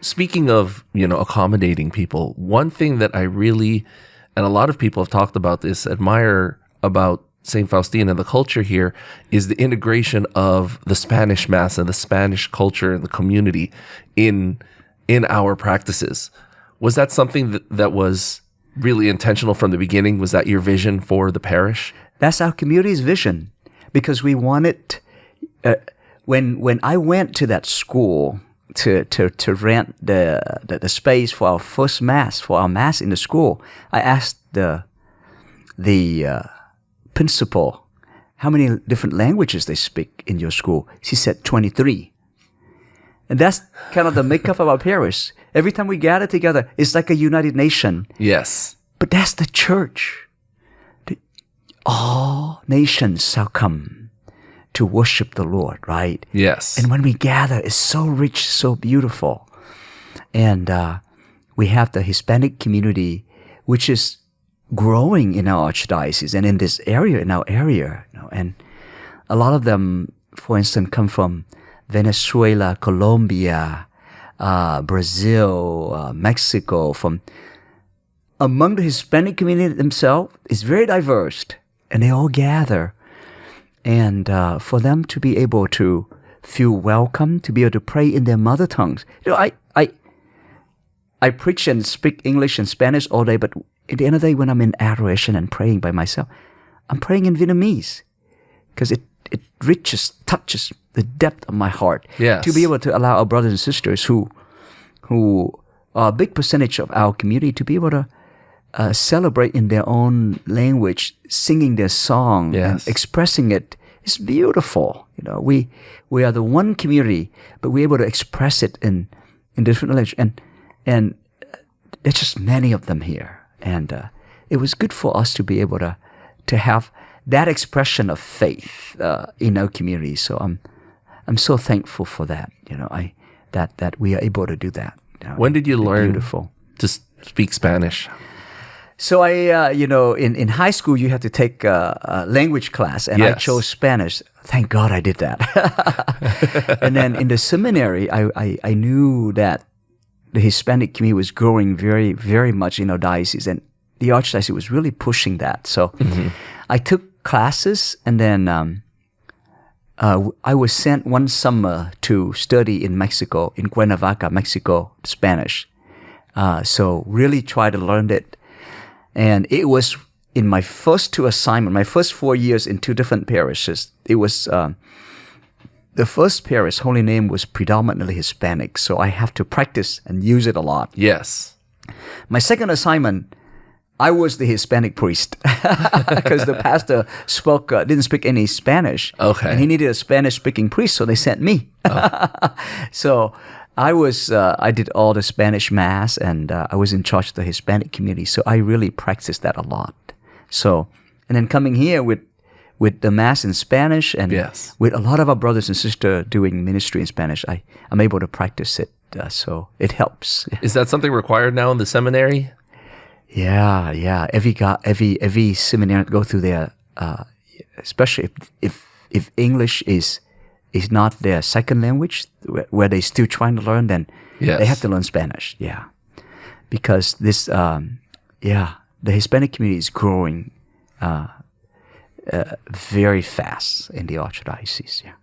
speaking of, accommodating people, one thing that I really, and a lot of people have talked about this, admire about St. Faustine and the culture here is the integration of the Spanish Mass and the Spanish culture and the community in our practices. Was that something that was really intentional from the beginning? Was that your vision for the parish? That's our community's vision, because we wanted, when I went to that school to rent the space for our first Mass, for our Mass in the school, I asked the principal, how many different languages they speak in your school? She said 23. And that's kind of the makeup of our parish. Every time we gather together, it's like a united nation. Yes. But that's the church. All nations shall come to worship the Lord, right? Yes. And when we gather, it's so rich, so beautiful. And we have the Hispanic community, which is growing in our archdiocese and in this area, in our area. And a lot of them, for instance, come from Venezuela, Colombia, Brazil, Mexico. From among the Hispanic community themselves, it's very diverse, and they all gather. And for them to be able to feel welcome, to be able to pray in their mother tongues. I preach and speak English and Spanish all day, but at the end of the day, when I'm in adoration and praying by myself, I'm praying in Vietnamese, because it touches the depth of my heart. Yes. To be able to allow our brothers and sisters who are a big percentage of our community to be able to celebrate in their own language, singing their song and expressing it. It's beautiful. We are the one community, but we're able to express it in different languages. And there's just many of them here. And it was good for us to be able to have that expression of faith in our community. So I'm so thankful for that. That we are able to do that. When did you learn to speak Spanish? So I, in high school you have to take a language class, and I chose Spanish. Thank God I did that. And then in the seminary, I knew that the Hispanic community was growing very, very much in our diocese, and the archdiocese was really pushing that. So I took classes, and then I was sent one summer to study in Mexico, in Cuernavaca, Mexico, Spanish. So really try to learn it. And it was in my first two assignments, my first 4 years in two different parishes. It was the first parish, Holy Name, was predominantly Hispanic, so I have to practice and use it a lot. Yes. My second assignment, I was the Hispanic priest because the pastor didn't speak any Spanish. Okay. And he needed a Spanish-speaking priest, so they sent me. So I did all the Spanish Mass, and I was in charge of the Hispanic community, so I really practiced that a lot. So, and then coming here with the Mass in Spanish, and with a lot of our brothers and sisters doing ministry in Spanish, I'm able to practice it, so it helps. Is that something required now in the seminary? Yeah. Every seminary go through their, especially if English is not their second language, where they're still trying to learn, then they have to learn Spanish. Yeah, because this, the Hispanic community is growing very fast in the archdiocese. Yeah.